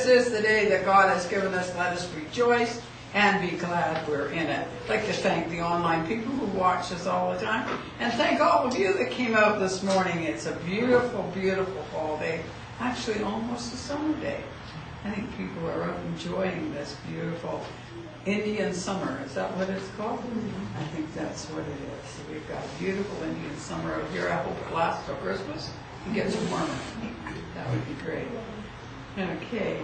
this is the day that God has given us. Let us rejoice and be glad we're in it. I'd like to thank the online people who watch us all the time, and thank all of you that came out this morning. It's a beautiful, beautiful fall day. Actually, almost a summer day. I think people are out enjoying this beautiful Indian summer. Is that what it's called? I think that's what it is. So we've got a beautiful Indian summer out here. I hope it lasts till Christmas and gets warmer. That would be great. Okay,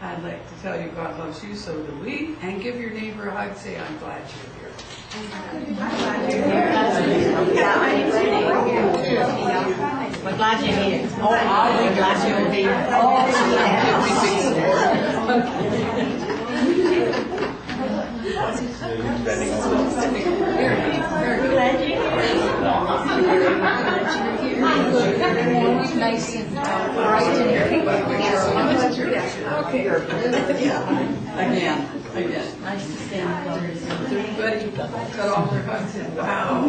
I'd like to tell you God loves you, so do we. And give your neighbor a hug. Say, I'm glad you're here. I'm glad you're here. Yeah, I'm glad you're here. Oh, I'm glad you're here. Nice and bright and Again. Nice to see you. Everybody got all their hugs in. Wow.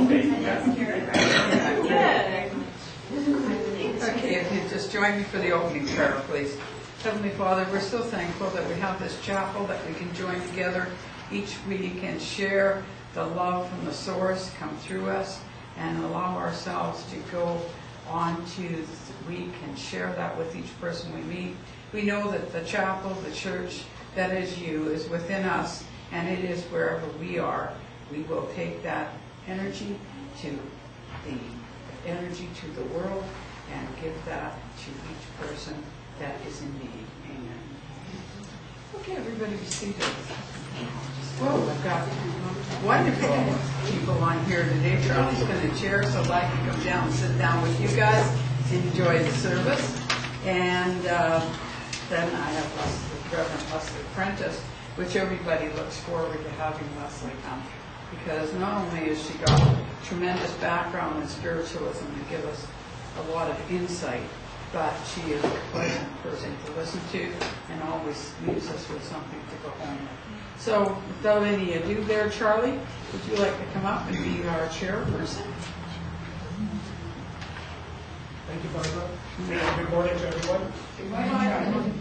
Okay, if you just join me for the opening prayer, please. Heavenly Father, we're so thankful that we have this chapel, that we can join together each week and share the love from the source come through us, and allow ourselves to go on to the week and share that with each person we meet. We know that the chapel, the church, that is you, is within us, and it is wherever we are. We will take that energy to the world and give that to each person that is in need. Amen. Okay, everybody be seated. Well, we've got wonderful people on here today. Charlie's going to chair so I can come down and sit down with you guys, enjoy the service. And then I have Reverend Lesley Prentis, which everybody looks forward to having Lesley come, because not only has she got a tremendous background in spiritualism to give us a lot of insight, but she is a pleasant person to listen to and always leaves us with something to go home with. So without any ado there, Charlie, would you like to come up and be our chairperson? Thank you, Barbara. Good morning to everyone. Good morning.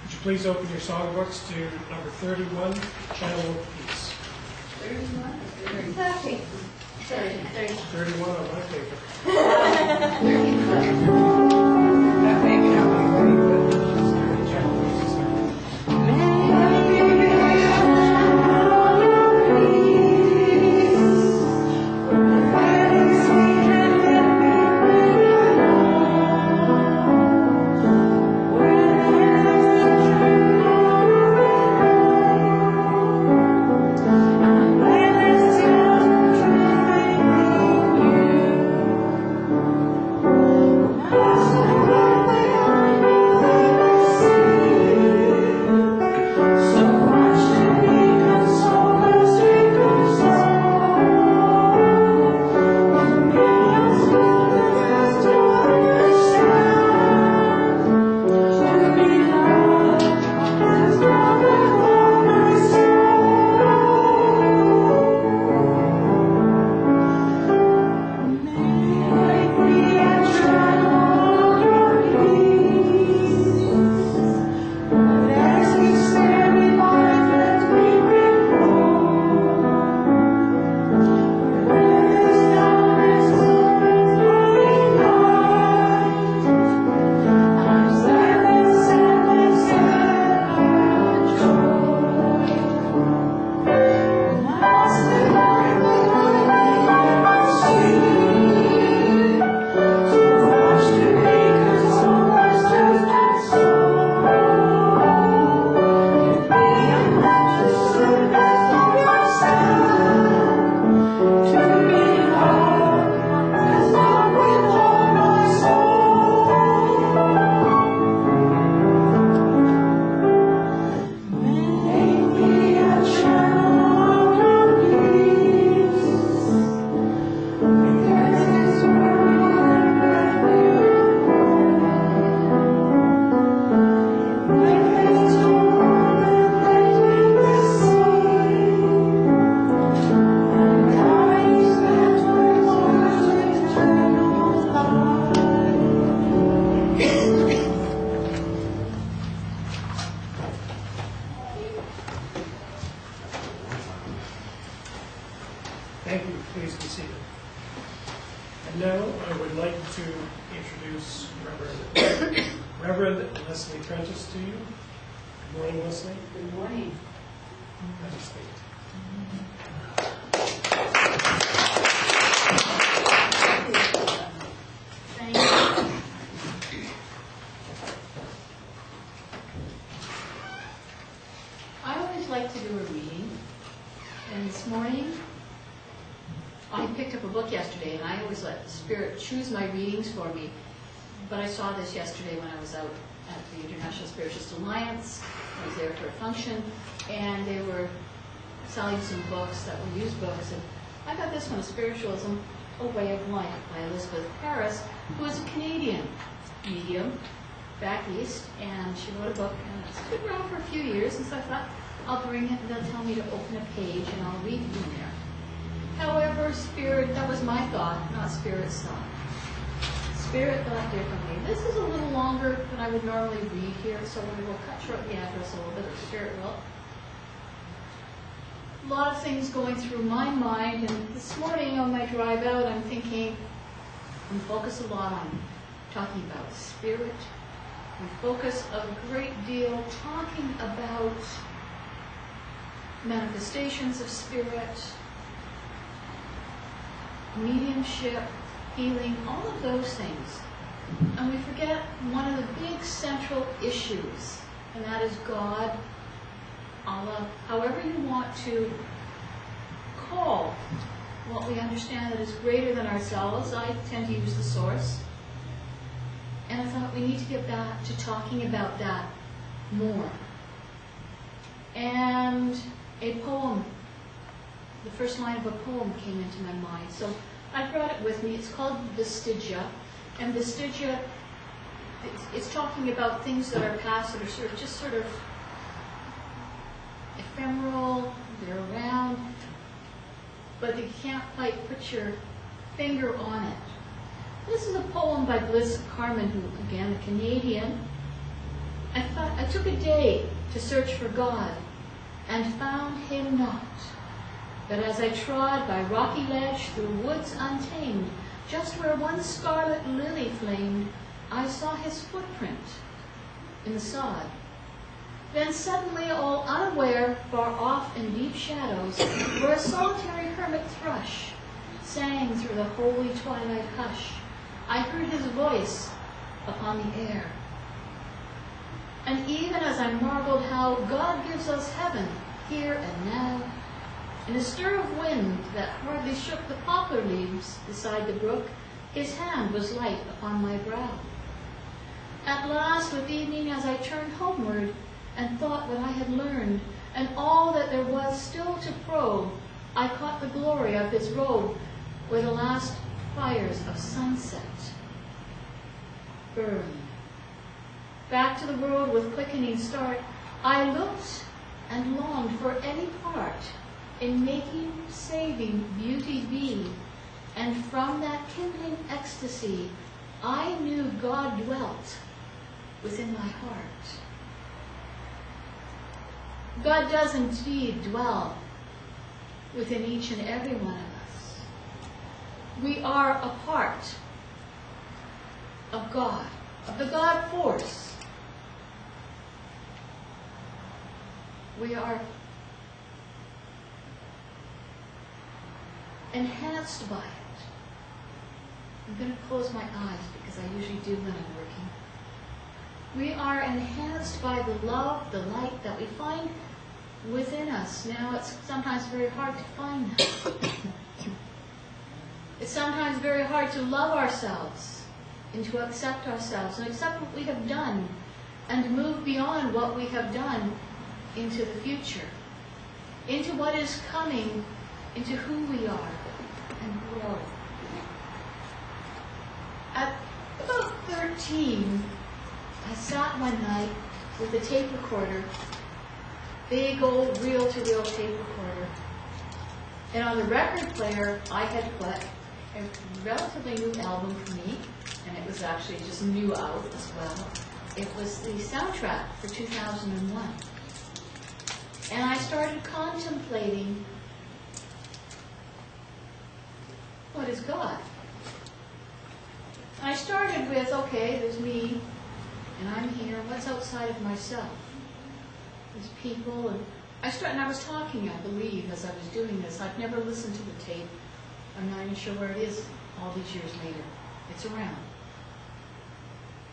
Would you please open your songbooks to number 31, Channel of Peace. 31? 31 on my paper. That may be how I'm ready, but Channel of Peace is Thank you. Reverend Lesley Prentis to you. Good morning, Lesley. Good morning. I just think. Thank you. I always like to do a reading, and this morning I picked up a book yesterday, and I always let the Spirit choose my readings for me. But I saw this yesterday when I was out at the International Spiritualist Alliance. I was there for a function, and they were selling some books that were used books, and I got this one, Spiritualism, A Way of Life by Elizabeth Harris, who is a Canadian medium back east, and she wrote a book, and it's been around for a few years, and so I thought, I'll bring it, and they'll tell me to open a page, and I'll read from there. However, Spirit, that was my thought, not Spirit's thought. Spirit thought differently. This is a little longer than I would normally read here, so we will cut short the address a little bit, or Spirit will. A lot of things going through my mind, and this morning on my drive out, I'm thinking, we focus a lot on talking about Spirit. We focus a great deal talking about manifestations of Spirit, mediumship, healing, all of those things. And we forget one of the big central issues, and that is God, Allah, however you want to call what we understand that is greater than ourselves. I tend to use the source. And I thought we need to get back to talking about that more. And a poem, the first line of a poem came into my mind. So I brought it with me. It's called Vestigia. And Vestigia, it's talking about things that are past that are sort of ephemeral, they're around, but you can't quite put your finger on it. This is a poem by Bliss Carman, who, again, a Canadian. I took a day to search for God and found him not. But as I trod by rocky ledge through woods untamed, just where one scarlet lily flamed, I saw his footprint in the sod. Then suddenly, all unaware, far off in deep shadows, where a solitary hermit thrush sang through the holy twilight hush, I heard his voice upon the air. And even as I marveled how God gives us heaven here and now, in a stir of wind that hardly shook the poplar leaves beside the brook, his hand was light upon my brow. At last, with evening, as I turned homeward and thought what I had learned, and all that there was still to probe, I caught the glory of his robe, where the last fires of sunset burned. Back to the world with quickening start, I looked and longed for any part in making, saving beauty be, and from that kindling ecstasy, I knew God dwelt within my heart. God does indeed dwell within each and every one of us. We are a part of God, of the God force. We are enhanced by it. I'm going to close my eyes because I usually do when I'm working. We are enhanced by the love, the light that we find within us. Now, it's sometimes very hard to find that. It's sometimes very hard to love ourselves and to accept ourselves and accept what we have done and to move beyond what we have done into the future, into what is coming, into who we are, and grow. At about 13, I sat one night with a tape recorder, big old reel-to-reel tape recorder, and on the record player I had put a relatively new album for me, and it was actually just new out as well. It was the soundtrack for 2001. And I started contemplating, what is God? I started with, okay, there's me, And I'm here. What's outside of myself? There's people, and I was talking, I believe, as I was doing this. I've never listened to the tape. I'm not even sure where it is all these years later. It's around.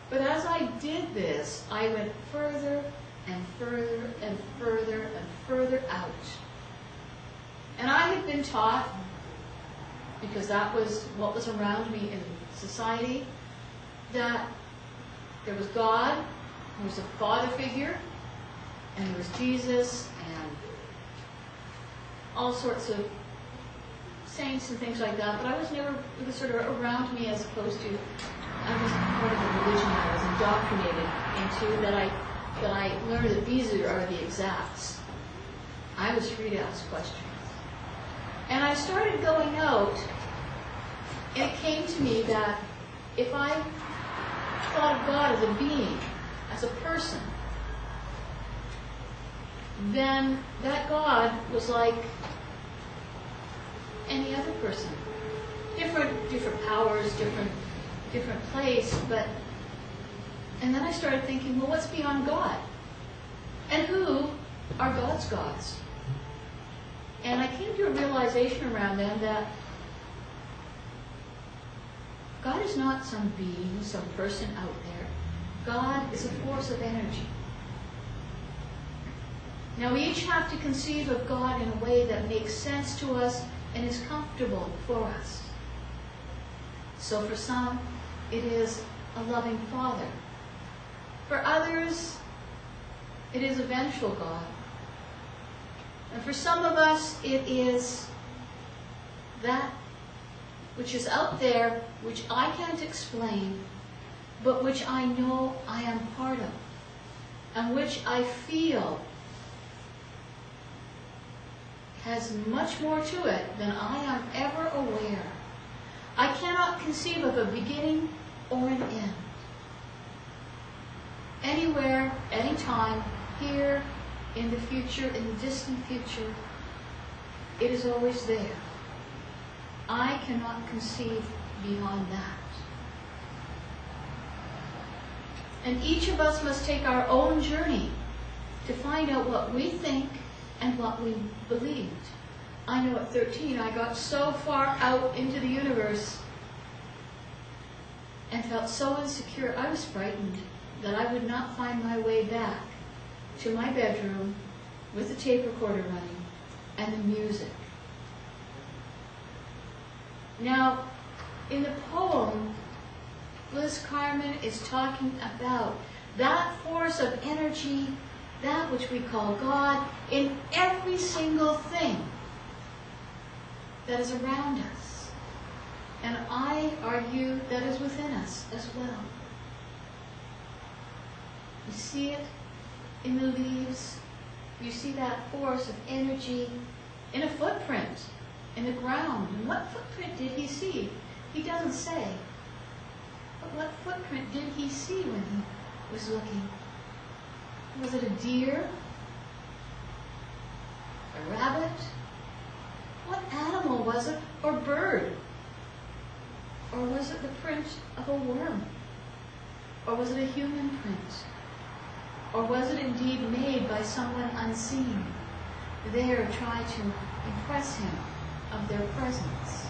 But as I did this, I went further and further and further and further out. And I had been taught, because that was what was around me in society, that there was God, there was a father figure, and there was Jesus, and all sorts of saints and things like that. But I was never, it was sort of around me as opposed to, I wasn't part of the religion that I was indoctrinated into, that I learned that these are the exacts. I was free to ask questions. And I started going out, and it came to me that if I thought of God as a being, as a person, then that God was like any other person. Different powers, different place, but, and then I started thinking, well, what's beyond God? And who are God's gods? And I came to a realization around then that God is not some being, some person out there. God is a force of energy. Now we each have to conceive of God in a way that makes sense to us and is comfortable for us. So for some, it is a loving Father. For others, it is a vengeful God. And for some of us, it is that which is out there, which I can't explain, but which I know I am part of, and which I feel has much more to it than I am ever aware. I cannot conceive of a beginning or an end. Anywhere, anytime, here, in the future, in the distant future, it is always there. I cannot conceive beyond that. And each of us must take our own journey to find out what we think and what we believed. I know at 13 I got so far out into the universe and felt so insecure. I was frightened that I would not find my way back to my bedroom with the tape recorder running and the music. Now, in the poem, Liz Carmen is talking about that force of energy, that which we call God, in every single thing that is around us. And I argue that is within us as well. You see it in the leaves. You see that force of energy in a footprint in the ground. And what footprint did he see? He doesn't say. But what footprint did he see when he was looking? Was it a deer? A rabbit? What animal was it? Or bird? Or was it the print of a worm? Or was it a human print? Or was it indeed made by someone unseen, there to try to impress him of their presence?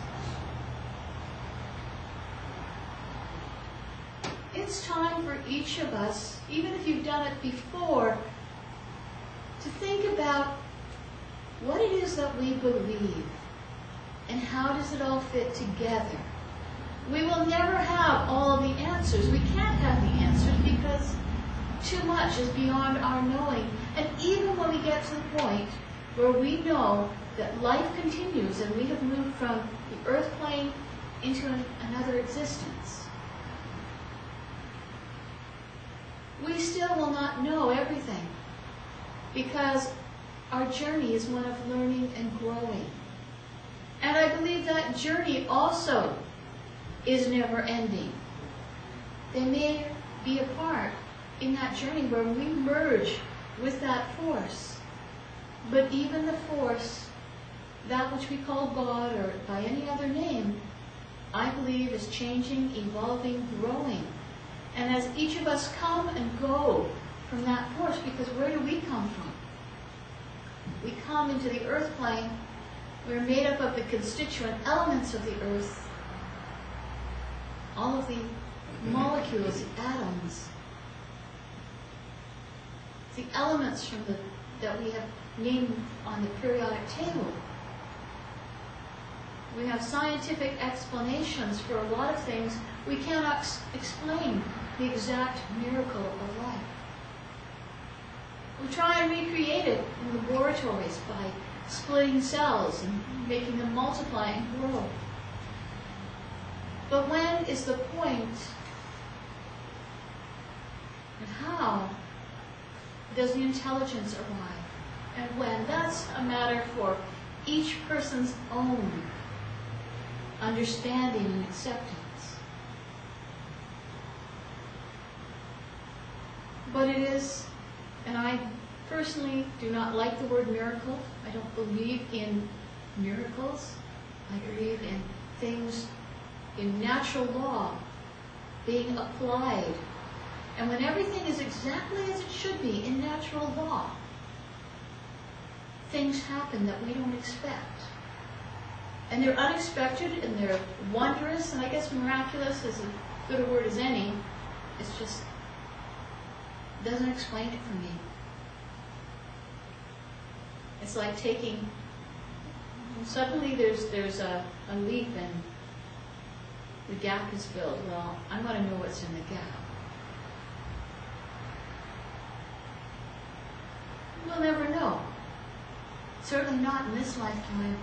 It's time for each of us, even if you've done it before, to think about what it is that we believe and how does it all fit together. We will never have all of the answers. We can't have the answers because too much is beyond our knowing. And even when we get to the point where we know that life continues and we have moved from the earth plane into another existence, we still will not know everything because our journey is one of learning and growing. And I believe that journey also is never ending. There may be a part in that journey where we merge with that force. But even the force, that which we call God or by any other name, I believe is changing, evolving, growing. And as each of us come and go from that force, because where do we come from? We come into the earth plane. We're made up of the constituent elements of the earth, all of the molecules, the atoms, the elements that we have named on the periodic table. We have scientific explanations for a lot of things. We cannot explain the exact miracle of life. We try and recreate it in laboratories by splitting cells and making them multiply and grow. But when is the point, and how does the intelligence arrive? And when? That's a matter for each person's own understanding and acceptance. But it is, and I personally do not like the word miracle. I don't believe in miracles. I believe in things, in natural law being applied. And when everything is exactly as it should be in natural law, things happen that we don't expect. And they're unexpected and they're wondrous, and I guess miraculous is as good a word as any. It's just, doesn't explain it for me. It's like taking, suddenly there's a leak and the gap is filled. Well, I want to know what's in the gap. We'll never know. Certainly not in this lifetime.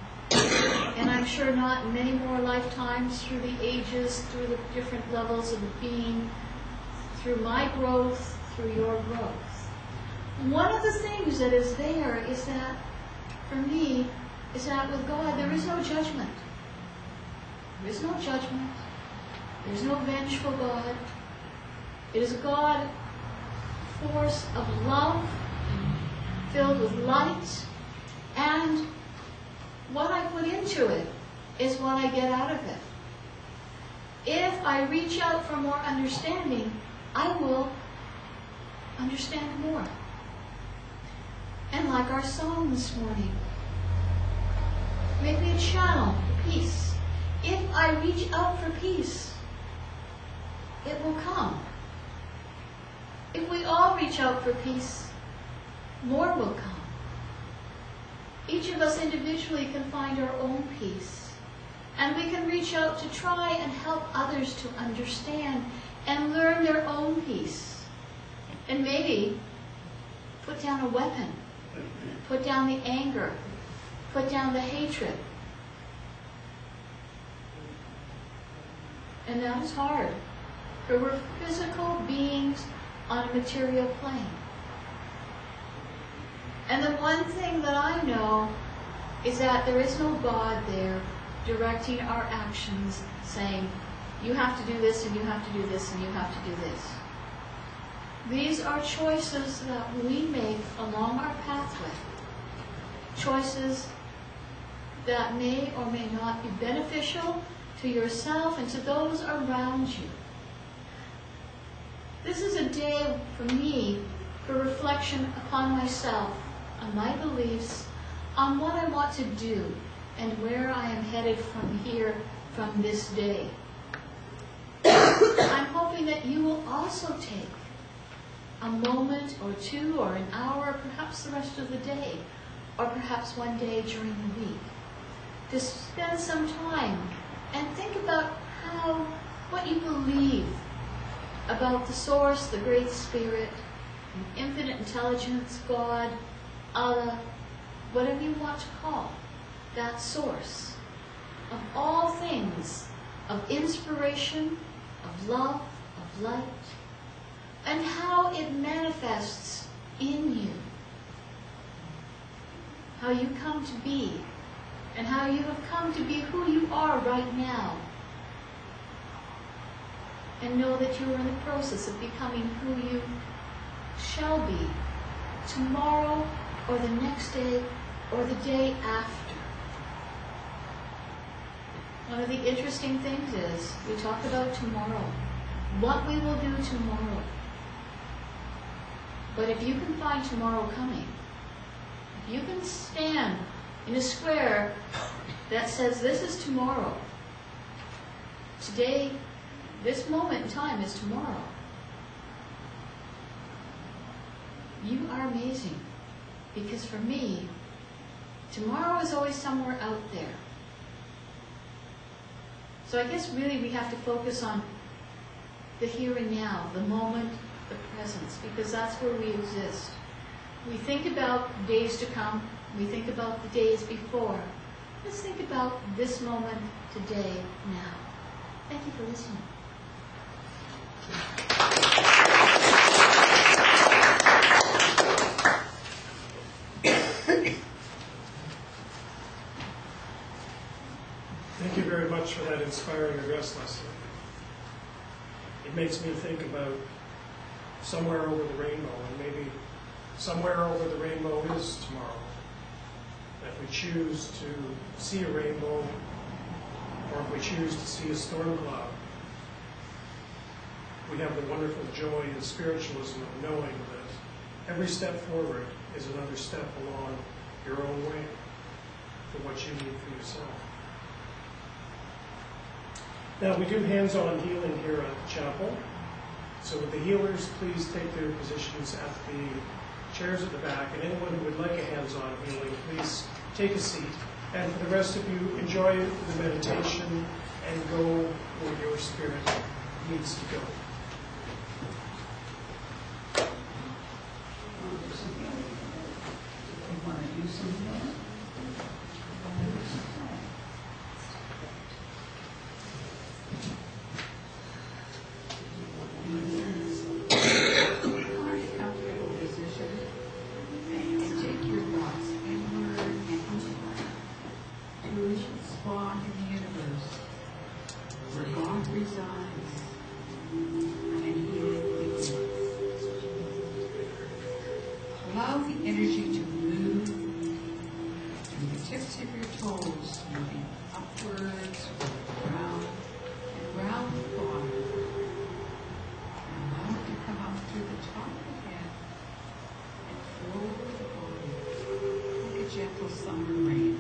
And I'm sure not in many more lifetimes, through the ages, through the different levels of being, through my growth, through your growth. One of the things that is there is that, for me, is that with God there is no judgment. There is no judgment. There is no vengeful God. It is a God, force of love, filled with light, and what I put into it is what I get out of it. If I reach out for more understanding, I will understand more. And like our song this morning, make me a channel for peace. If I reach out for peace, it will come. If we all reach out for peace, more will come. Each of us individually can find our own peace. And we can reach out to try and help others to understand and learn their own peace. And maybe put down a weapon, put down the anger, put down the hatred. And that is hard, for we're physical beings on a material plane. And the one thing that I know is that there is no God there directing our actions, saying, you have to do this, and you have to do this, and you have to do this. These are choices that we make along our pathway. Choices that may or may not be beneficial to yourself and to those around you. This is a day for me for reflection upon myself, on my beliefs, on what I want to do, and where I am headed from here, from this day. I'm hoping that you will also take a moment or two or an hour, perhaps the rest of the day, or perhaps one day during the week, to spend some time and think about what you believe about the Source, the Great Spirit, infinite intelligence, God, Allah, whatever you want to call that source of all things, of inspiration, of love, of light, and how it manifests in you. How you come to be, and how you have come to be who you are right now. And know that you are in the process of becoming who you shall be tomorrow, or the next day, or the day after. One of the interesting things is, we talk about tomorrow. what we will do tomorrow. But if you can find tomorrow coming, if you can stand in a square that says this is tomorrow, today, this moment in time is tomorrow, you are amazing. Because for me, tomorrow is always somewhere out there. So I guess really we have to focus on the here and now, the moment, the presence, because that's where we exist. We think about days to come, we think about the days before. Let's think about this moment, today, now. Thank you for listening. Thank you very much for that inspiring address, Lesley. It makes me think about somewhere over the rainbow, and maybe somewhere over the rainbow is tomorrow. If we choose to see a rainbow, or if we choose to see a storm cloud, we have the wonderful joy and spiritualism of knowing that every step forward is another step along your own way for what you need for yourself. Now, we do hands-on healing here at the chapel. So would the healers please take their positions at the chairs at the back, and anyone who would like a hands-on healing, please take a seat. And for the rest of you, enjoy the meditation and go where your spirit needs to go. You want to do some more? Comfortable position, and take your thoughts inward and inward to a spot in the universe where God resides and healing people. Allow the energy to move through the tips of your toes, moving upwards, round, and round the body. Allow it to come up through the top of the head and flow over the body like a gentle summer rain.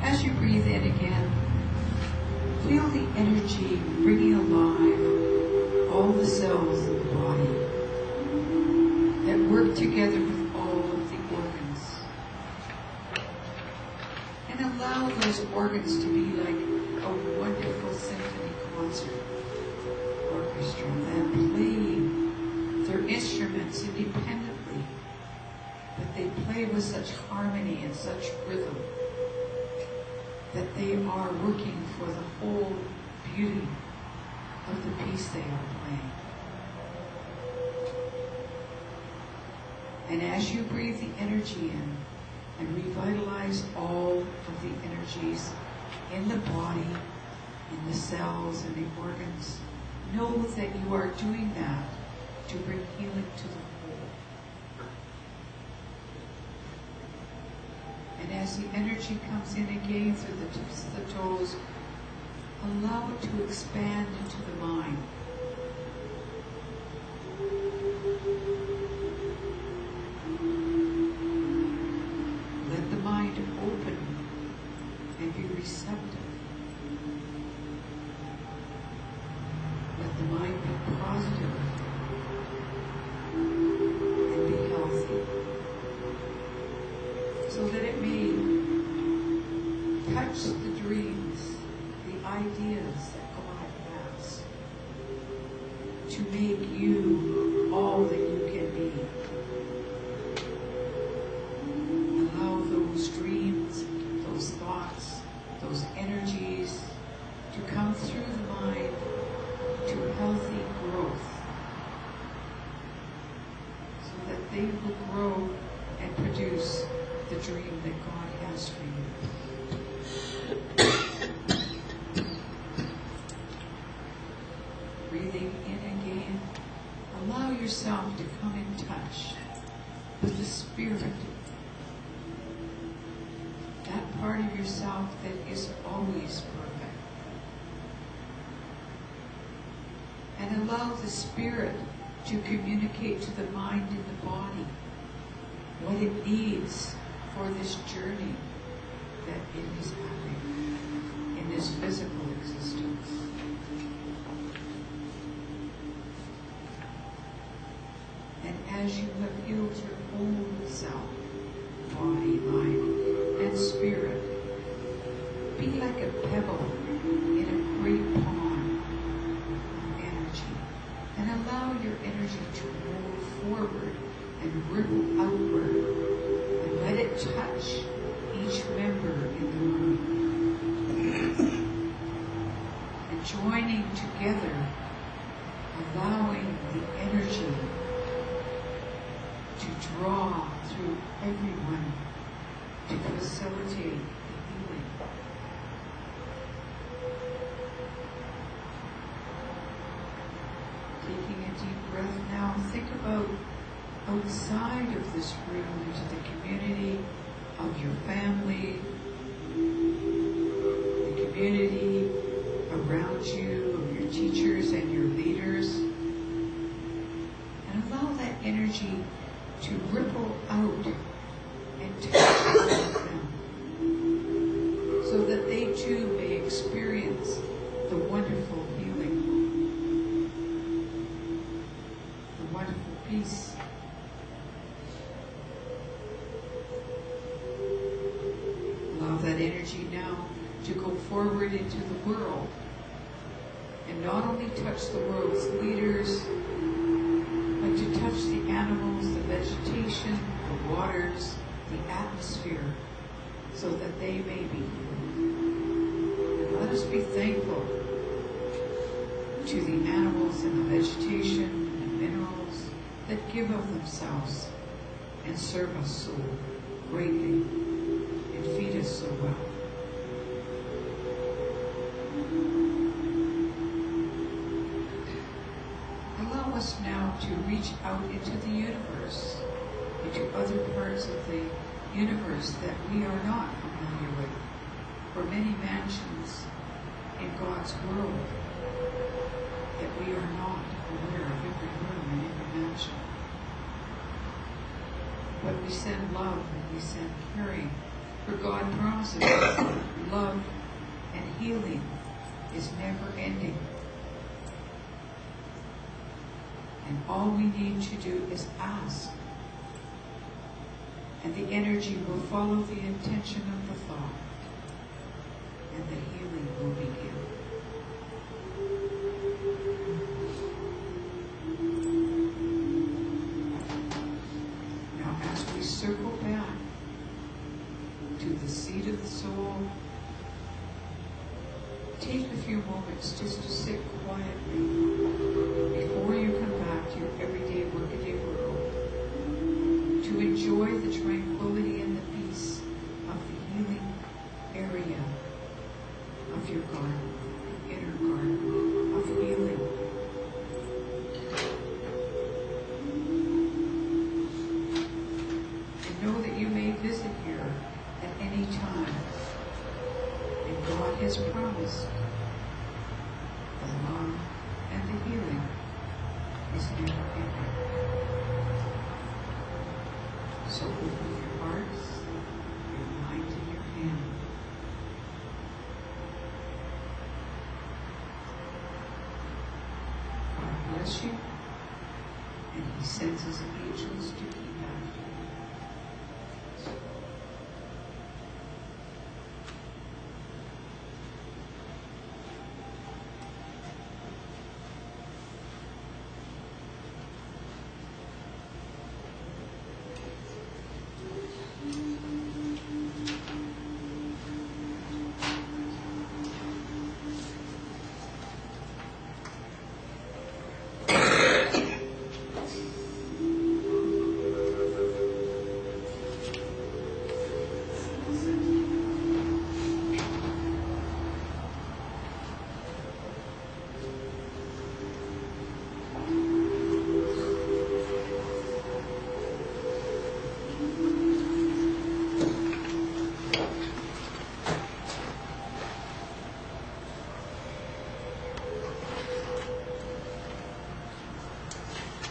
As you breathe in again, feel the energy bringing alive all the cells in the body that work together with all of the organs. And allow those organs to be like a wonderful symphony concert orchestra that play their instruments independently, but they play with such harmony and such rhythm that they are working for the whole beauty of the piece they are playing. And as you breathe the energy in and revitalize all of the energies in the body, in the cells and the organs, know that you are doing that to bring healing to the whole. And as the energy comes in again through the tips of the toes, allow it to expand into the mind. Let the mind open and be receptive. Let the mind be positive and be healthy, so that it may touch the dreams, the ideas that God has, to make you all that you can be. Allow those dreams, those thoughts, those energies to come through the mind to healthy growth, so that they will grow and produce the dream that God has for you. Breathing in again, allow yourself to come in touch with the spirit, that part of yourself that is always perfect, And allow the Spirit to communicate to the mind and the body what it needs for this journey that it is having in this physical existence. And as you have healed your own self, body, mind, and spirit, be like a pebble in a great pond of energy, and allow your energy to move forward and ripple outward, and let it touch each member in the room. And joining together, allowing the energy to draw through everyone to facilitate the healing. Taking a deep breath now, think about outside of this room, into the community of your family, the community around you, of your teachers and your leaders, and allow that energy to ripple out and touch all of them, so that they too may experience the wonderful healing, the wonderful peace. Allow that energy now to go forward into the world, and not only touch the world's leaders, but to touch the animals, the vegetation, the waters, the atmosphere, so that they may be healed. And let us be thankful to the animals and the vegetation and the minerals that give of themselves and serve us so greatly and feed us so well. Allow us now to reach out into the universe, into other parts of the universe that we are not familiar with, for many mansions in God's world that we are not aware of, every room and every mansion. But we send love and we send caring, for God promises us love and healing is never ending. And all we need to do is ask. And the energy will follow the intention of the thought. And the healing will begin. Now as we circle back to the seat of the soul, take a few moments just to sit quietly before you come back to your everyday, workaday world, to enjoy the tranquility and the peace of the healing area of your garden, the inner garden of healing. And know that you may visit here at any time, and God has promised the love and the healing is never ending. So open your hearts, your mind, and your hand. God bless you, and He sends His angels to keep after you.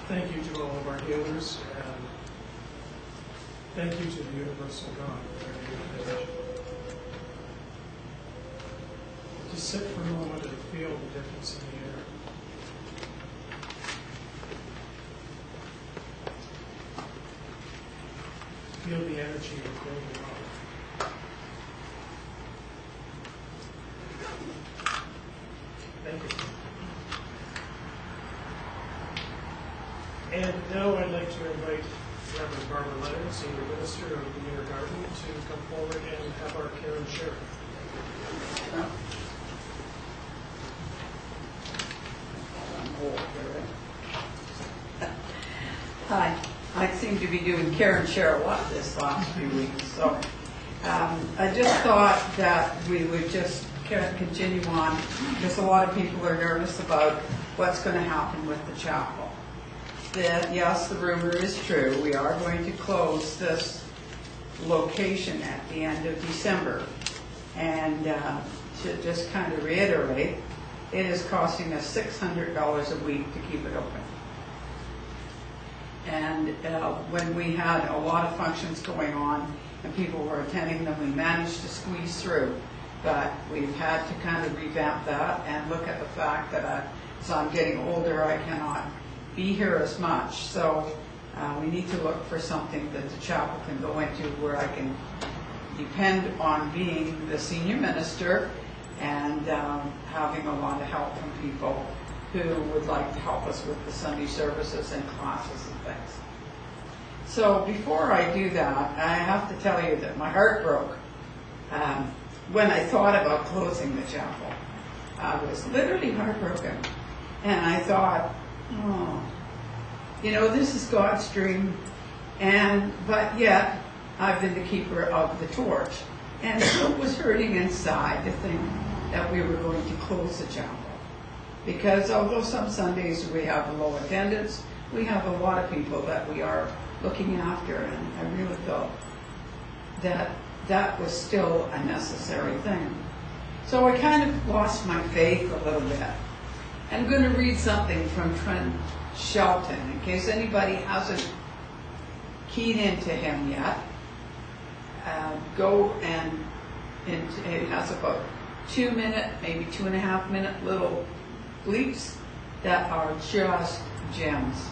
Thank you to all of our healers, and thank you to the universal God for their invitation. Just sit for a moment and feel the difference in the air. Feel the energy of building up. Thank you. And now I'd like to invite Reverend Barbara Leonard, Senior Minister of the Inner Garden, to come forward and have our care and share. Hi. I seem to be doing care and share a lot this last few weeks, so I just thought that we would just continue on, because a lot of people are nervous about what's going to happen with the chapel. Yes, the rumor is true. We are going to close this location at the end of December. And to just kind of reiterate, it is costing us $600 a week to keep it open. And when we had a lot of functions going on and people were attending them, we managed to squeeze through. But we've had to kind of revamp that and look at the fact that as I'm getting older, I cannot be here as much. So we need to look for something that the chapel can go into where I can depend on being the senior minister and having a lot of help from people who would like to help us with the Sunday services and classes and things. So before I do that, I have to tell you that my heart broke when I thought about closing the chapel. I was literally heartbroken. And I thought, oh, you know, this is God's dream, but yet I've been the keeper of the torch. And so it was hurting inside to think that we were going to close the chapel. Because although some Sundays we have low attendance, we have a lot of people that we are looking after, and I really felt that that was still a necessary thing. So I kind of lost my faith a little bit. I'm going to read something from Trent Shelton, in case anybody hasn't keyed into him yet. Go and it has about 2 minute, maybe 2.5 minute little bleeps that are just gems.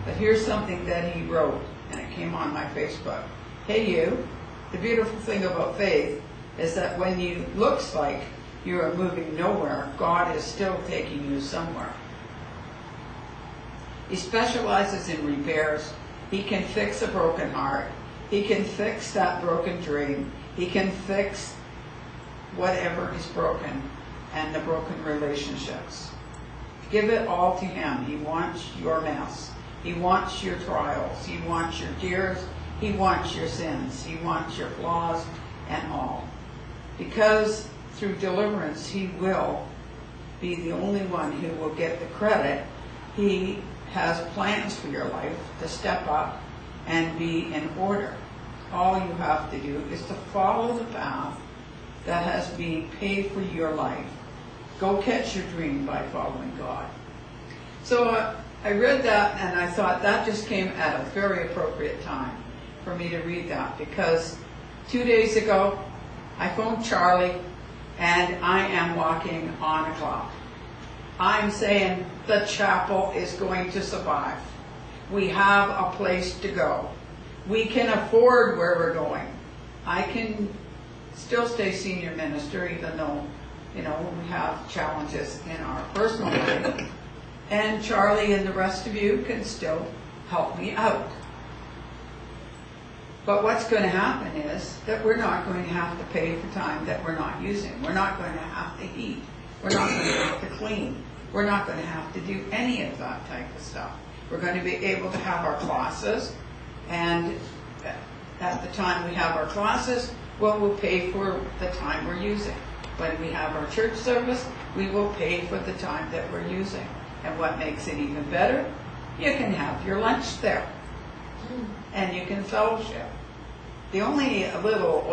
But here's something that he wrote, and it came on my Facebook. Hey you, the beautiful thing about faith is that when you looks like you are moving nowhere, God is still taking you somewhere. He specializes in repairs. He can fix a broken heart. He can fix that broken dream. He can fix whatever is broken and the broken relationships. Give it all to him. He wants your mess. He wants your trials. He wants your tears. He wants your sins. He wants your flaws and all. Because through deliverance, he will be the only one who will get the credit. He has plans for your life to step up and be in order. All you have to do is to follow the path that has been paved for your life. Go catch your dream by following God. So I read that and I thought that just came at a very appropriate time for me to read that, because 2 days ago I phoned Charlie and I am walking on a clock. I'm saying the chapel is going to survive. We have a place to go. We can afford where we're going. I can still stay senior minister even though, you know, we have challenges in our personal life. And Charlie and the rest of you can still help me out. But what's going to happen is that we're not going to have to pay for time that we're not using. We're not going to have to heat. We're not going to have to clean. We're not going to have to do any of that type of stuff. We're going to be able to have our classes, and at the time we have our classes, well, we'll pay for the time we're using. When we have our church service, we will pay for the time that we're using. And what makes it even better, you can have your lunch there. And you can fellowship. The only little,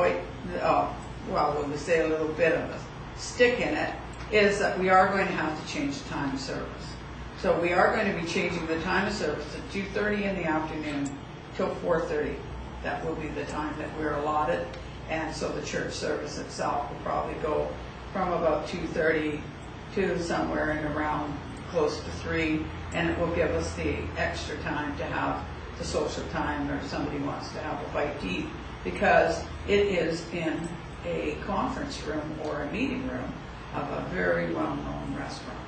we'll say a little bit of a stick in it, is that we are going to have to change the time of service. So we are going to be changing the time of service to 2:30 in the afternoon till 4:30. That will be the time that we're allotted. And so the church service itself will probably go from about 2:30 to somewhere in around close to 3, and it will give us the extra time to have the social time, or if somebody wants to have a bite to eat, because it is in a conference room or a meeting room of a very well-known restaurant.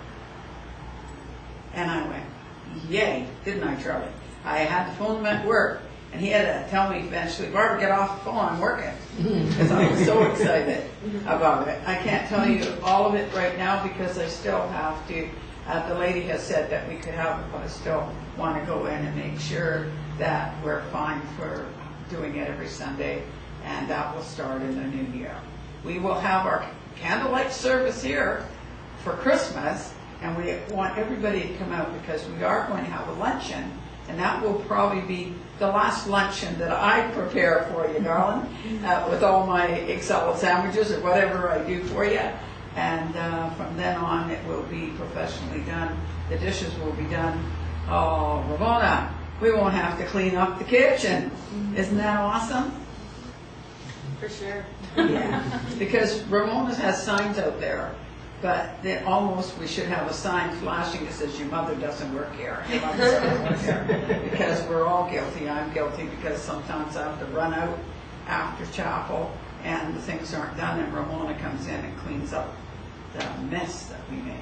And I went, yay, didn't I, Charlie? I had to phone him at work, and he had to tell me eventually, Barbara, get off the phone, I'm working. Because I was so excited about it. I can't tell you all of it right now because I still have to, the lady has said that we could have it, but I still want to go in and make sure that we're fine for doing it every Sunday, and that will start in the new year. We will have our candlelight service here for Christmas, and we want everybody to come out because we are going to have a luncheon, and that will probably be the last luncheon that I prepare for you, darling, with all my egg salad sandwiches or whatever I do for you. And from then on, it will be professionally done. The dishes will be done. Oh, Ramona, we won't have to clean up the kitchen. Isn't that awesome? For sure. Yeah, because Ramona's has signs out there, but then almost we should have a sign flashing that says your mother doesn't work here. Your mother doesn't work here. Because we're all guilty. I'm guilty because sometimes I have to run out after chapel and the things aren't done, and Ramona comes in and cleans up the mess that we make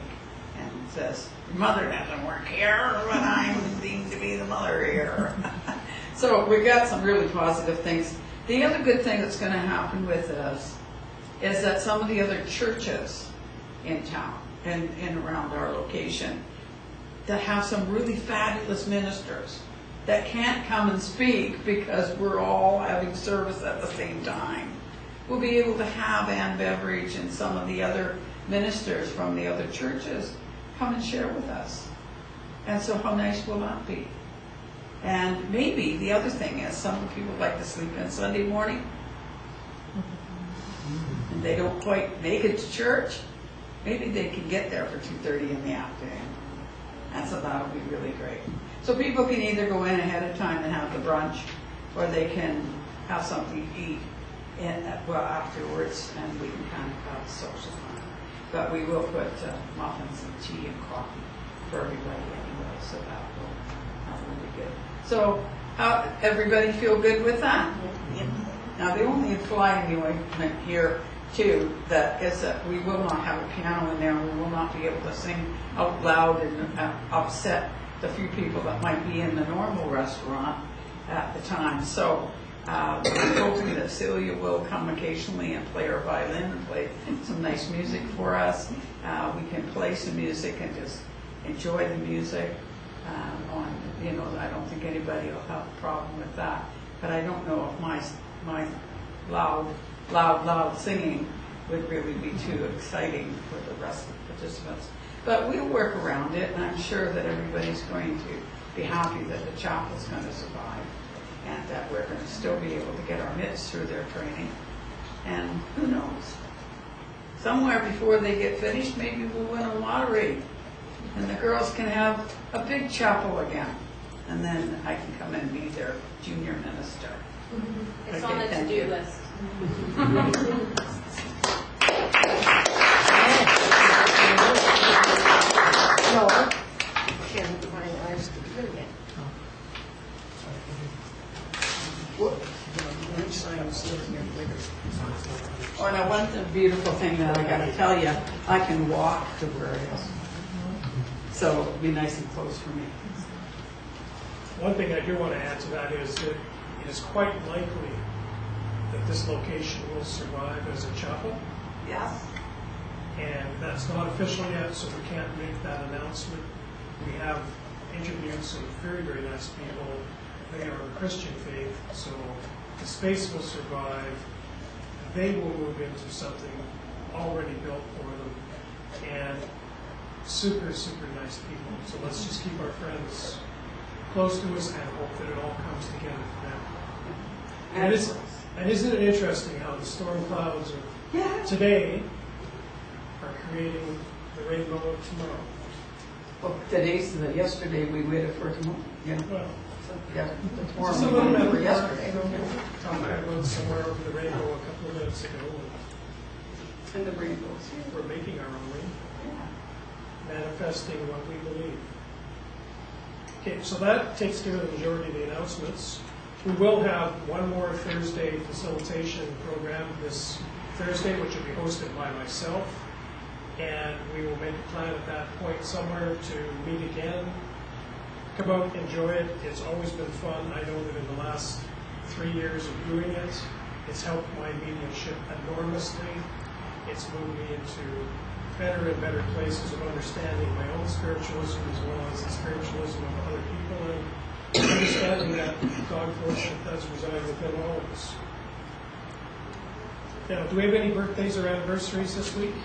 and says, your mother doesn't work here, but I seem to be the mother here. So we've got some really positive things. The other good thing that's going to happen with this is that some of the other churches in town and around our location that have some really fabulous ministers that can't come and speak because we're all having service at the same time. We'll be able to have Ann Beveridge and some of the other ministers from the other churches come and share with us. And so how nice will that be? And maybe the other thing is some people like to sleep in Sunday morning and they don't quite make it to church. Maybe they can get there for 2:30 in the afternoon. And so that'll be really great. So people can either go in ahead of time and have the brunch, or they can have something to eat afterwards, and we can kind of have a social time. But we will put muffins and tea and coffee for everybody anyway, so that will be good. So everybody feel good with that? Yep. Now the only fly in the ointment here too, that is that we will not have a piano in there. We will not be able to sing out loud and upset the few people that might be in the normal restaurant at the time. So I'm hoping that Celia will come occasionally and play her violin and play some nice music for us. We can play some music and just enjoy the music. I don't think anybody will have a problem with that. But I don't know if my loud singing would really be too exciting for the rest of the participants. But we'll work around it, and I'm sure that everybody's going to be happy that the chapel's going to survive, and that we're going to still be able to get our mitts through their training. And who knows? Somewhere before they get finished, maybe we'll win a lottery, and the girls can have a big chapel again. And then I can come and be their junior minister. It's Okay, on the thank to-do you. list. No, can't find ours to do it. Oh, now one beautiful thing that I got to tell you, I can walk to where it is. So it'll be nice and close for me. One thing I do want to add to that is that it is quite likely that this location will survive as a chapel. Yes. And that's not official yet, so we can't make that announcement. We have interviewed some very, very nice people. They are of Christian faith, so the space will survive. They will move into something already built for them. And super, super nice people. So let's just keep our friends close to us and hope that it all comes together for them. And isn't it interesting how the storm clouds of today are creating the rainbow of tomorrow? Well, yesterday we waited for tomorrow, you know. Well, So, yeah, the just a tomorrow little we bit waited for of yesterday. talking about somewhere over the rainbow a couple of minutes ago. And the rainbows. We're making our own rainbow, Yeah. manifesting what we believe. Okay, so that takes care of the majority of the announcements. We will have one more Thursday facilitation program this Thursday, which will be hosted by myself. And we will make a plan at that point somewhere to meet again. Come out, enjoy it. It's always been fun. I know that in the last 3 years of doing it, it's helped my mediumship enormously. It's moved me into better and better places of understanding my own spiritualism as well as the spiritualism of other people, and understanding that God force does reside within all of us. Now, do we have any birthdays or anniversaries this week?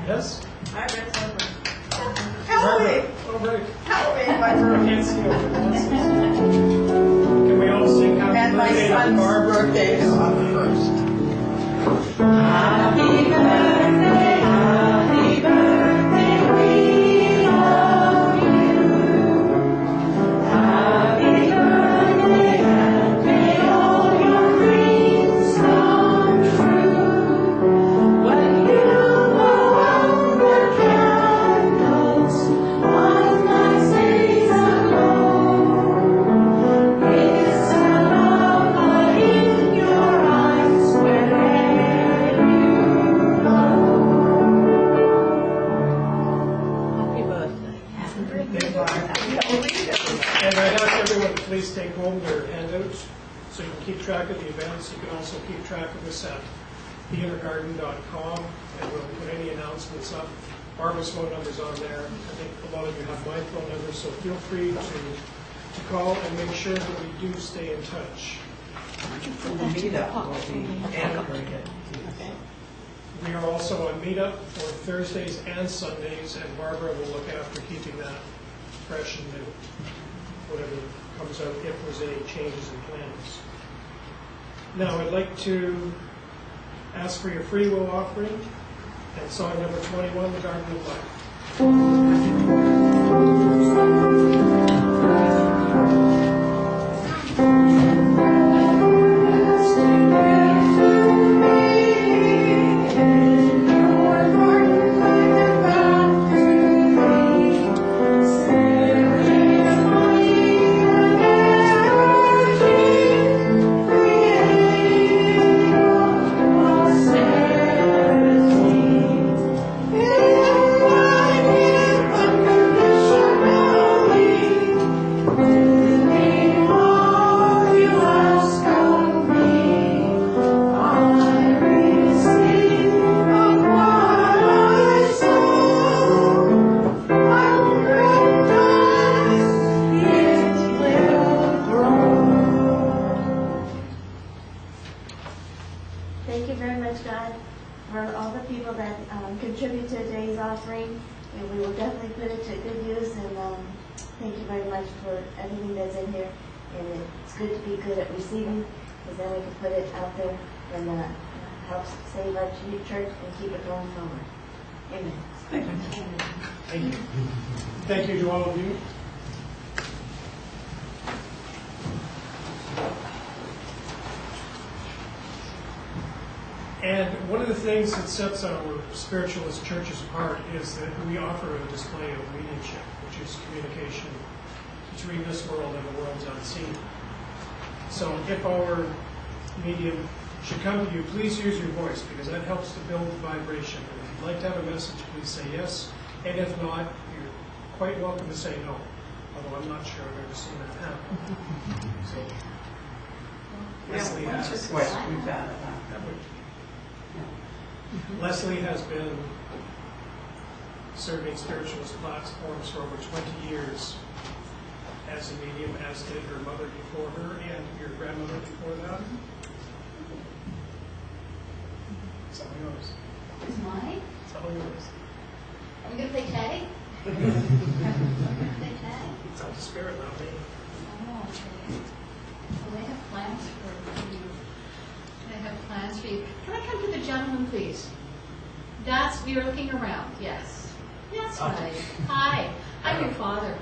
Yes? My birthday. Barbara. Oh, right. Halloween, my I birthday. can't see over glasses. Can we all sing happy And my birthday to son's Barbara? birthday is on the 1st. Happy birthday, we love you. Happy birthday, and may all your dreams come true. When you blow out the candles on my days alone, it's a love light in your eyes wherever you go. Happy birthday. Happy birthday, Barbara. And I'd ask everyone to please take home their handouts so you can keep track of the events. You can also keep track of us at theinnergarden.com, and we'll put any announcements up. Barbara's phone number's on there. I think a lot of you have my phone number, so feel free to call and make sure that we do stay in touch. The meetup will be integrated. We are also on Meetup for Thursdays and Sundays, and Barbara will look after keeping that fresh and new, whatever comes out, if there's any changes in plans. Now, I'd like to ask for your free will offering, and song number 21, The Garden of Life. Thank you very much, God, for all the people that contribute to today's offering. And we will definitely put it to good use. And thank you very much for everything that's in here. And it's good to be good at receiving, because then we can put it out there and help save our church and keep it going forward. Amen. Thank you. Thank you to all of you. And one of the things that sets our spiritualist churches apart is that we offer a display of mediumship, which is communication between this world and the worlds unseen. So if our medium should come to you, please use your voice, because that helps to build the vibration. And if you'd like to have a message, please say yes. And if not, you're quite welcome to say no. Although I'm not sure I've ever seen that happen. So Lesley Yeah, once or has. twice we've had it. Lesley has been serving spiritualist platforms for over 20 years as a medium, as did her mother before her and your grandmother before that. It's all yours. It's mine. It's all yours. Are we going to play tag? Play tag? It's up to spirit, not me. Oh, okay. Well, they have plans for you. They have plans for you. Can I come to the gentleman, please? You're looking around, yes. Yes, That's right. Hi. I'm your father.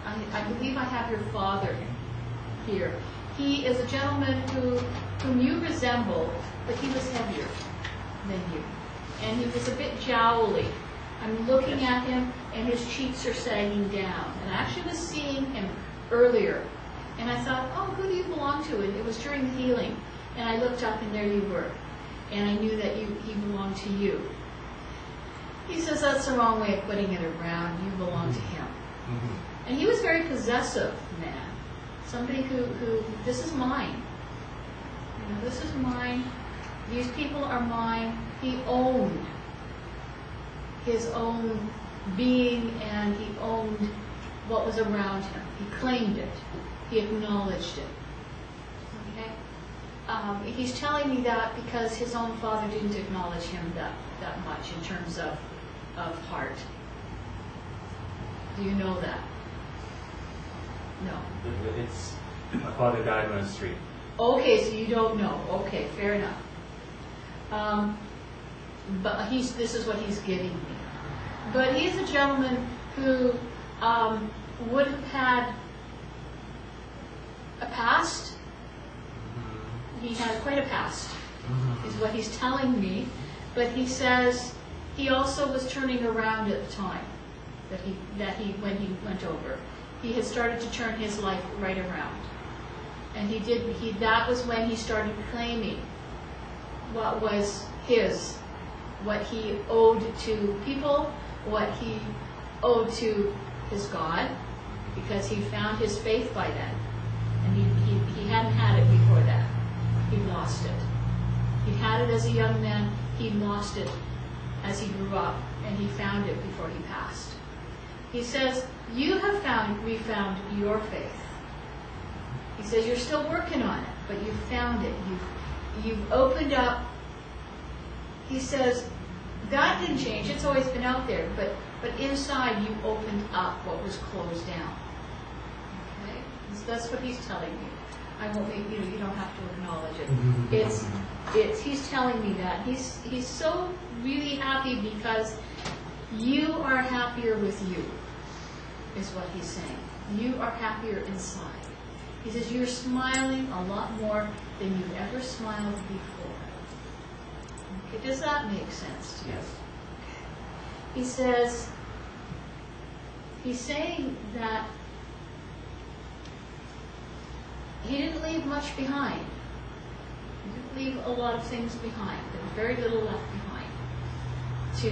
I believe I have your father here. He is a gentleman whom you resemble, but he was heavier than you. And he was a bit jowly. I'm looking at him, and his cheeks are sagging down. And I actually was seeing him earlier. And I thought, oh, who do you belong to? And it was during the healing. And I looked up, and there you were. And I knew that he belonged to you. He says, that's the wrong way of putting it around. You belong to him. Mm-hmm. And he was a very possessive man. Somebody who this is mine. You know, this is mine. These people are mine. He owned his own being, and he owned what was around him. He claimed it. He acknowledged it. Okay? He's telling me that because his own father didn't acknowledge him that much in terms of heart. Do you know that? No. It's my father died on the street. Okay, so you don't know. Okay, fair enough. But this is what he's giving me. But he's a gentleman who would have had a past. He had quite a past, is what he's telling me. But he says he also was turning around at the time when he went over. He had started to turn his life right around. And that was when he started claiming what was his, what he owed to people, what he owed to his God, because he found his faith by then. And he hadn't had it before that. He lost it. He had it as a young man, he lost it as he grew up, and he found it before he passed. He says, you have refound your faith. He says, you're still working on it, but you've found it. You've opened up. He says, God didn't change. It's always been out there, but inside you opened up what was closed down. Okay? So that's what he's telling me. I won't make you don't have to acknowledge it. He's telling me that. He's so really happy because you are happier with you, is what he's saying. You are happier inside. He says you're smiling a lot more than you've ever smiled before. Okay, does that make sense to you? Yes. He says, he's saying that he didn't leave much behind. He didn't leave a lot of things behind. There was very little left behind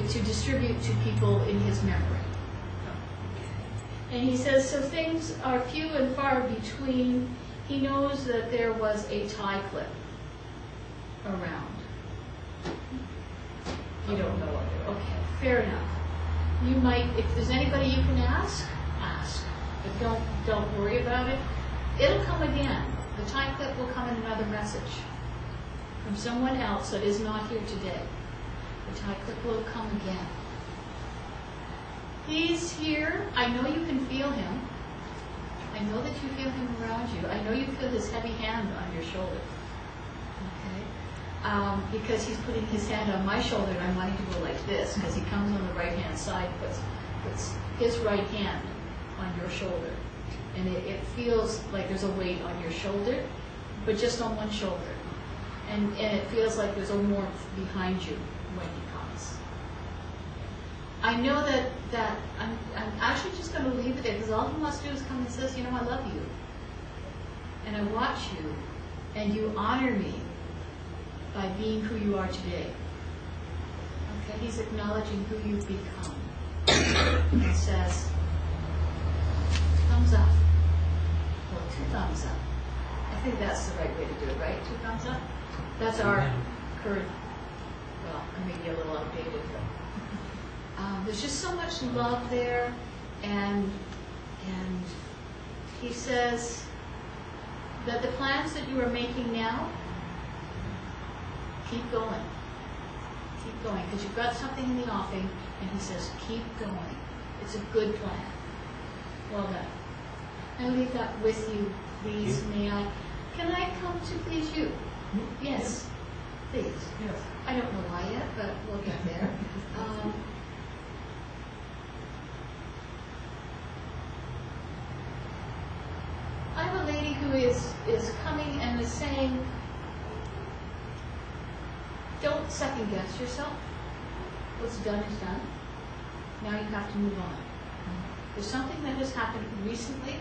to distribute to people in his memory. And he says, so things are few and far between. He knows that there was a tie clip around. You don't know what it is. Okay, fair enough. You might, if there's anybody you can ask. But don't worry about it. It'll come again. The tie clip will come in another message from someone else that is not here today. The tie clip will come again. He's here. I know you can feel him. I know that you feel him around you. I know you feel his heavy hand on your shoulder. Okay? Because he's putting his hand on my shoulder, and I'm wanting to go like this, because he comes on the right-hand side, puts his right hand on your shoulder. And it feels like there's a weight on your shoulder, but just on one shoulder. And it feels like there's a warmth behind you when he comes. I know that I'm actually just going to leave it there, because all he wants to do is come and says, I love you. And I watch you, and you honor me by being who you are today. Okay, he's acknowledging who you've become. And says, thumbs up. Well, 2 thumbs up. I think that's the right way to do it, right? 2 thumbs up? That's our current, well, maybe a little outdated, but there's just so much love there, and he says that the plans that you are making now, keep going. Keep going, because you've got something in the offing, and he says, keep going. It's a good plan. Well done. I leave that with you, please. May I? Can I come to please you? Yes, please. Yes. I don't know why yet, but we'll get there. is coming and is saying, don't second guess yourself. What's done is done. Now you have to move on. There's something that has happened recently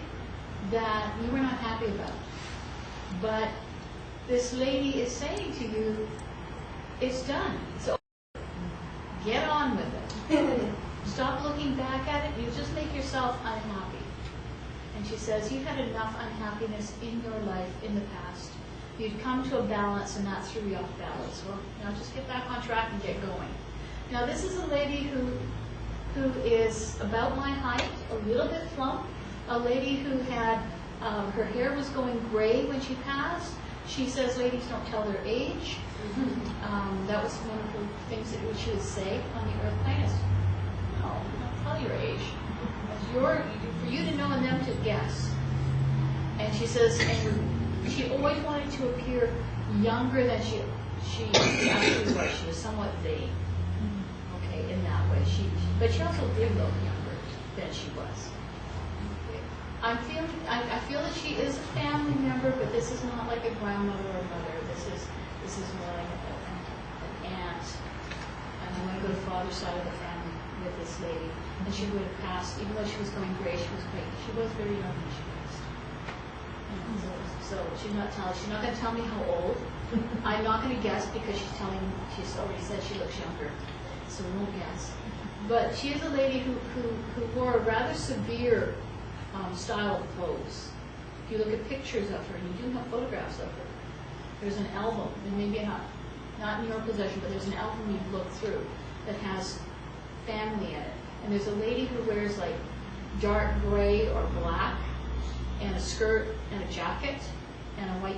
that you were not happy about. But this lady is saying to you, it's done. So get on with it. Stop looking back at it. You just make yourself unhappy. And she says, you had enough unhappiness in your life in the past. You'd come to a balance and that threw you off balance. Well, now just get back on track and get going. Now this is a lady who is about my height, a little bit plump, a lady who had, her hair was going gray when she passed. She says ladies don't tell their age. That was one of the things that she would say on the earth plane is, no, don't tell your age. For you to know and them to guess. And she says, and she always wanted to appear younger than she actually was. She was somewhat vain. Okay, in that way. But she also did look younger than she was. Okay. I feel that she is a family member, but this is not like a grandmother or mother. This is more like an aunt. And I want to go to the father's side of the family with this lady. And she would have passed, even though she was going gray, she was very young when she passed. So she's not going to tell me how old. I'm not going to guess because she's already said she looks younger. So we won't guess. But she is a lady who wore a rather severe style of clothes. If you look at pictures of her, and you do have photographs of her, there's an album, and maybe not in your possession, but there's an album you look through that has family in it. And there's a lady who wears like dark gray or black, and a skirt and a jacket, and a white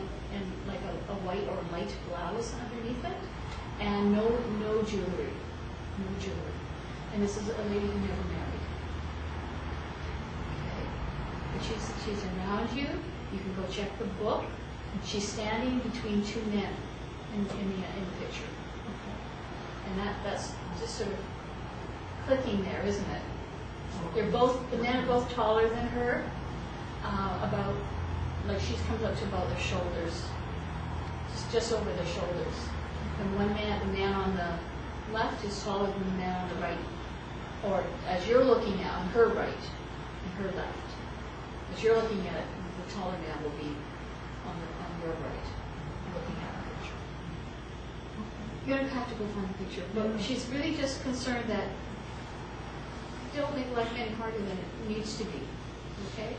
a white or light blouse underneath it, and no jewelry. No jewelry. And this is a lady who never married. Okay. But she's around you. You can go check the book. She's standing between two men in the picture. Okay. And that's just sort of clicking there, isn't it? The men are both taller than her. She comes up to about their shoulders. Just over their shoulders. And the man on the left is taller than the man on the right, or as you're looking at on her right and her left. As you're looking at it, the taller man will be on your right, looking at the picture. You don't have to go find the picture, but she's really just concerned that don't make life any harder than it needs to be, okay?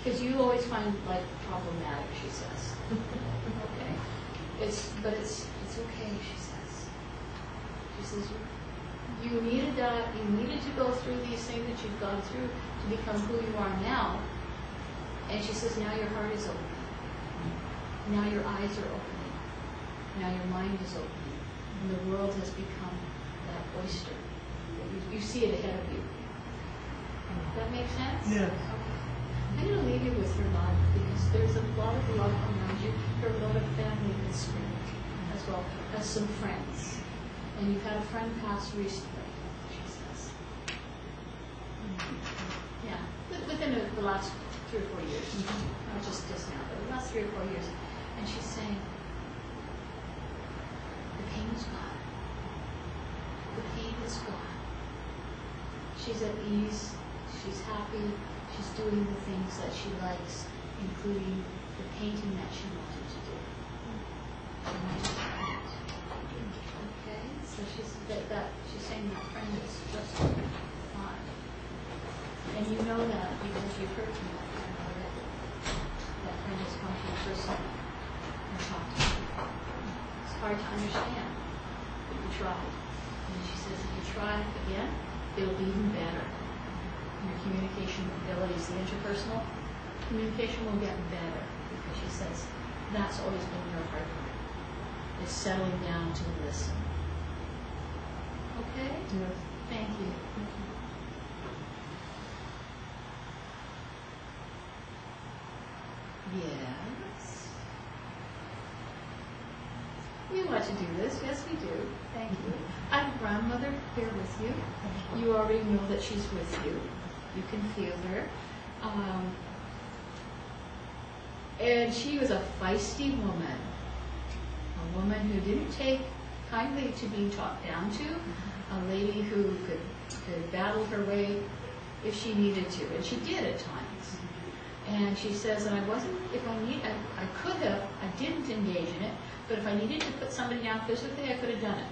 Because you always find life problematic, she says. Okay, it's okay, she says. She says, you needed that, you needed to go through these things that you've gone through to become who you are now. And she says, now your heart is opening. Now your eyes are opening. Now your mind is opening. And the world has become that oyster. You see it ahead of you. Does that make sense? Yeah. Okay. I'm going to leave you with your love because there's a lot of love around you. There are a lot of family in spirit as well as some friends. And you've had a friend pass recently, she says. Yeah, within the last 3 or 4 years. Not just now, but the last 3 or 4 years. And she's saying, the pain is gone. The pain is gone. She's at ease. She's happy. She's doing the things that she likes, including the painting that she wanted to do. She wanted to paint. Okay, so she's saying that friend is just fine. And you know that because you've heard from that friend already. That friend has come to you personally and talked to you. It's hard to understand, but you tried. And she says if you try again, it'll be even better. Your communication abilities, the interpersonal communication will get better because she says that's always been your hard part, is settling down to listen. Okay? Yes. Thank you. Yes. We want to do this. Yes, we do. Thank you. I have grandmother here with you. You already know that she's with you. You can feel her. And she was a feisty woman, a woman who didn't take kindly to being talked down to, a lady who could battle her way if she needed to, and she did at times. And she says, and I could have, I didn't engage in it, but if I needed to put somebody down physically, I could have done it.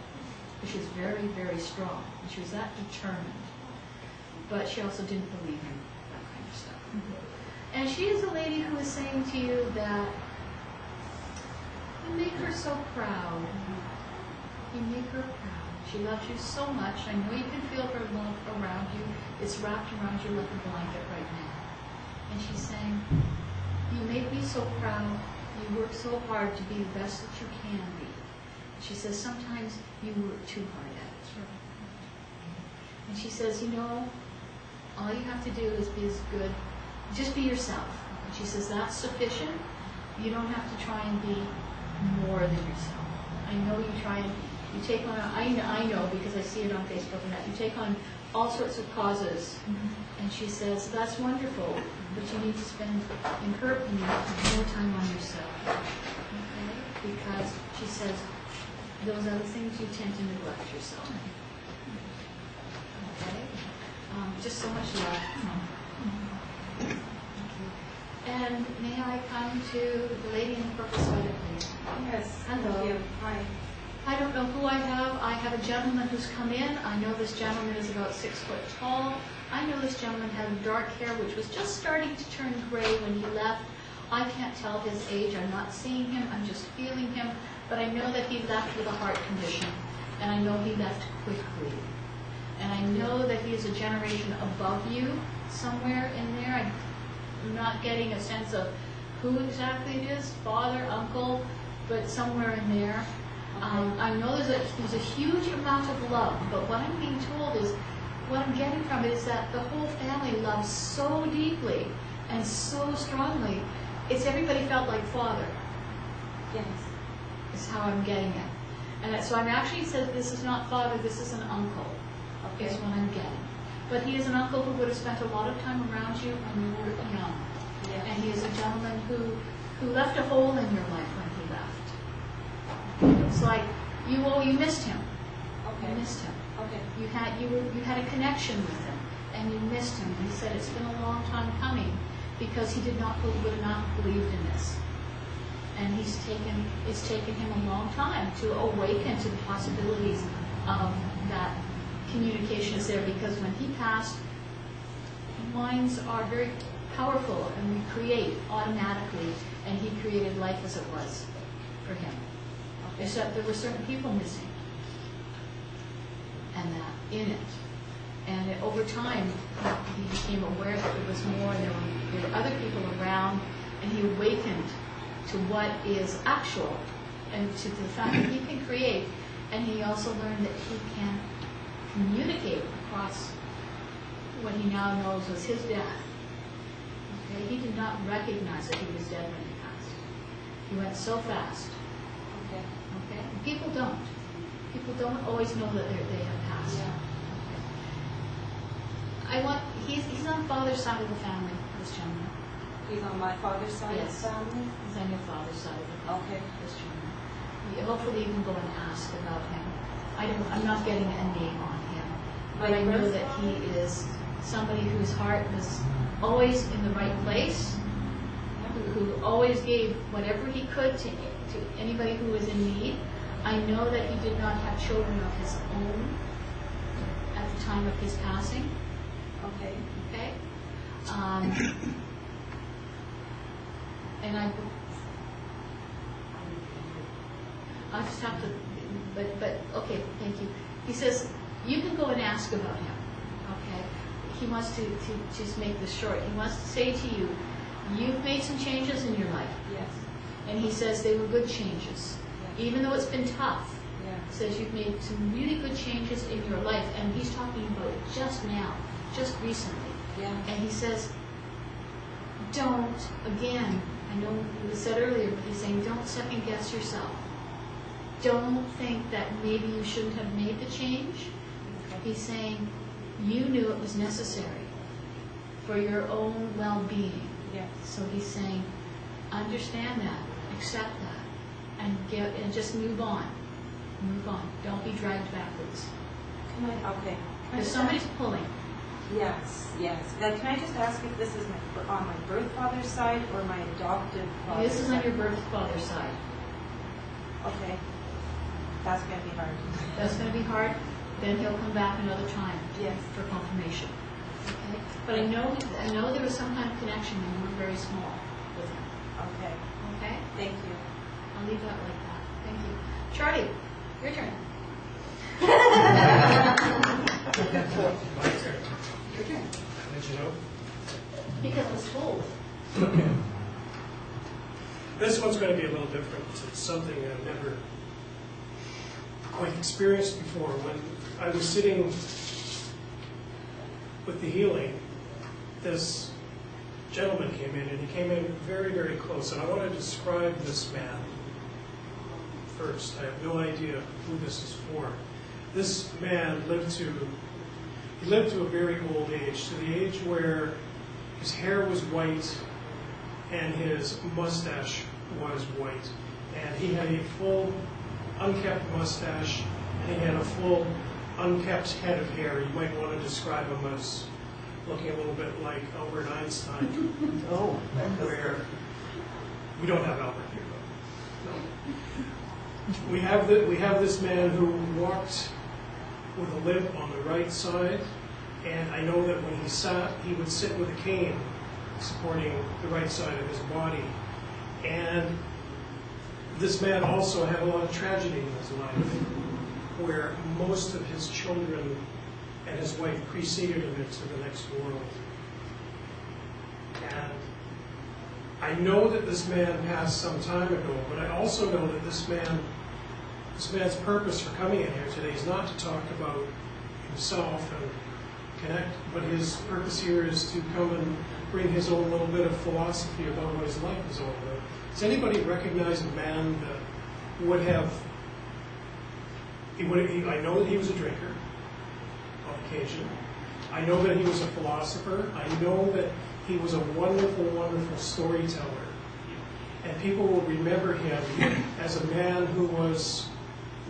But she was very, very strong, and she was that determined. But she also didn't believe in that kind of stuff. And she is a lady who is saying to you that you make her so proud. You make her proud. She loves you so much. I know you can feel her love around you. It's wrapped around you like a blanket right now. And she's saying, you make me so proud. You work so hard to be the best that you can be. She says, sometimes you work too hard at it. And she says, you know, all you have to do is be as good. Just be yourself. And she says, that's sufficient. You don't have to try and be more than yourself. I know you try and you take on, I know because I see it on Facebook and that, you take on all sorts of causes. And she says, that's wonderful, but you need to spend, in her opinion, more time on yourself. Okay? Because she says, those other things you tend to neglect yourself. Okay? Just so much love. And may I come to the lady in the purple sweater, please? Yes. Hello. Thank you. Hi. I don't know who I have. I have a gentleman who's come in. I know this gentleman is about 6 foot tall. I know this gentleman had dark hair, which was just starting to turn gray when he left. I can't tell his age. I'm not seeing him. I'm just feeling him. But I know that he left with a heart condition. And I know he left quickly. And I know that he is a generation above you, somewhere in there. I'm not getting a sense of who exactly it is, father, uncle, but somewhere in there. I know there's a huge amount of love, but what I'm being told is, what I'm getting from it is that the whole family loves so deeply and so strongly. It's everybody felt like father. Yes. Is how I'm getting it. And so I'm actually said this is not father, this is an uncle. Okay. Is what I'm getting. But he is an uncle who would have spent a lot of time around you when you were young. Yes. And he is a gentleman who left a hole in your life when he left. It's like you missed him. Okay. You missed him. Okay. You had a connection with him, and you missed him. He said it's been a long time coming because he would have not believed in this. And it's taken him a long time to awaken to the possibilities of that communication is there, because when he passed, minds are very powerful and we create automatically, and he created life as it was for him. Except there were certain people missing, and that in it. And over time, he became aware that there was more, and there were other people around, and he awakened to what is actual, and to the fact that he can create, and he also learned that he can communicate across what he now knows was his death. Okay? He did not recognize that he was dead when he passed. He went so fast. Okay. Okay? And people don't. People don't always know that they have passed. Yeah. Okay. He's on father's side of the family, this gentleman. He's on my father's side of Yes. the family? He's on your father's side of the family. Okay. This gentleman. Hopefully you can go and ask about him. I'm not getting a name on him, but I know that he is somebody whose heart was always in the right place, who always gave whatever he could to anybody who was in need. I know that he did not have children of his own at the time of his passing. Okay. Okay? And I just have to, but okay, thank you. He says, you can go and ask about him, okay? He wants to just make this short. He wants to say to you, you've made some changes in your life. Yes. And he says they were good changes. Yeah. Even though it's been tough, Yeah. he says you've made some really good changes in your life. And he's talking about it just now, just recently. Yeah. And he says, don't, again, I know it was said earlier, but he's saying don't second guess yourself. Don't think that maybe you shouldn't have made the change. He's saying you knew it was necessary for your own well-being. Yes. So he's saying Understand that, accept that, and just move on. Move on. Don't be dragged backwards. Okay. Because somebody's pulling. Yes, yes. Now, can I just ask if this is on my birth father's side or my adoptive father's This is side? on your birth father's side. Okay. That's going to be hard. That's going to be hard. Then he'll come back another time Yes. for confirmation. Okay? But I know there was some kind of connection when you were very small with him. Okay. Okay? Thank you. I'll leave that like that. Thank you. Charlie, your turn. My turn. Your turn. Did you know? Because I was told. Okay. This one's going to be a little different. It's something I've never quite experienced before. When I was sitting with the healing, this gentleman came in, and he came in very, very close. And I want to describe this man first. I have no idea who this is for. This man lived to a very old age, to the age where his hair was white and his mustache was white. And he had a full, unkept mustache, and he had a full, unkept head of hair. You might want to describe him as looking a little bit like Albert Einstein. Oh. Where we don't have Albert here, though. No. We have this man who walked with a limp on the right side, and I know that when he sat, he would sit with a cane supporting the right side of his body. And this man also had a lot of tragedy in his life, where most of his children and his wife preceded him into the next world. And I know that this man passed some time ago, but I also know that this man's purpose for coming in here today is not to talk about himself and connect, but his purpose here is to come and bring his own little bit of philosophy about what his life is all about. Does anybody recognize a man that would have, I know that he was a drinker on occasion. I know that he was a philosopher. I know that he was a wonderful, wonderful storyteller. And people will remember him as a man who was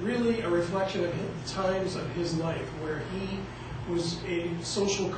really a reflection of the times of his life, where he was a social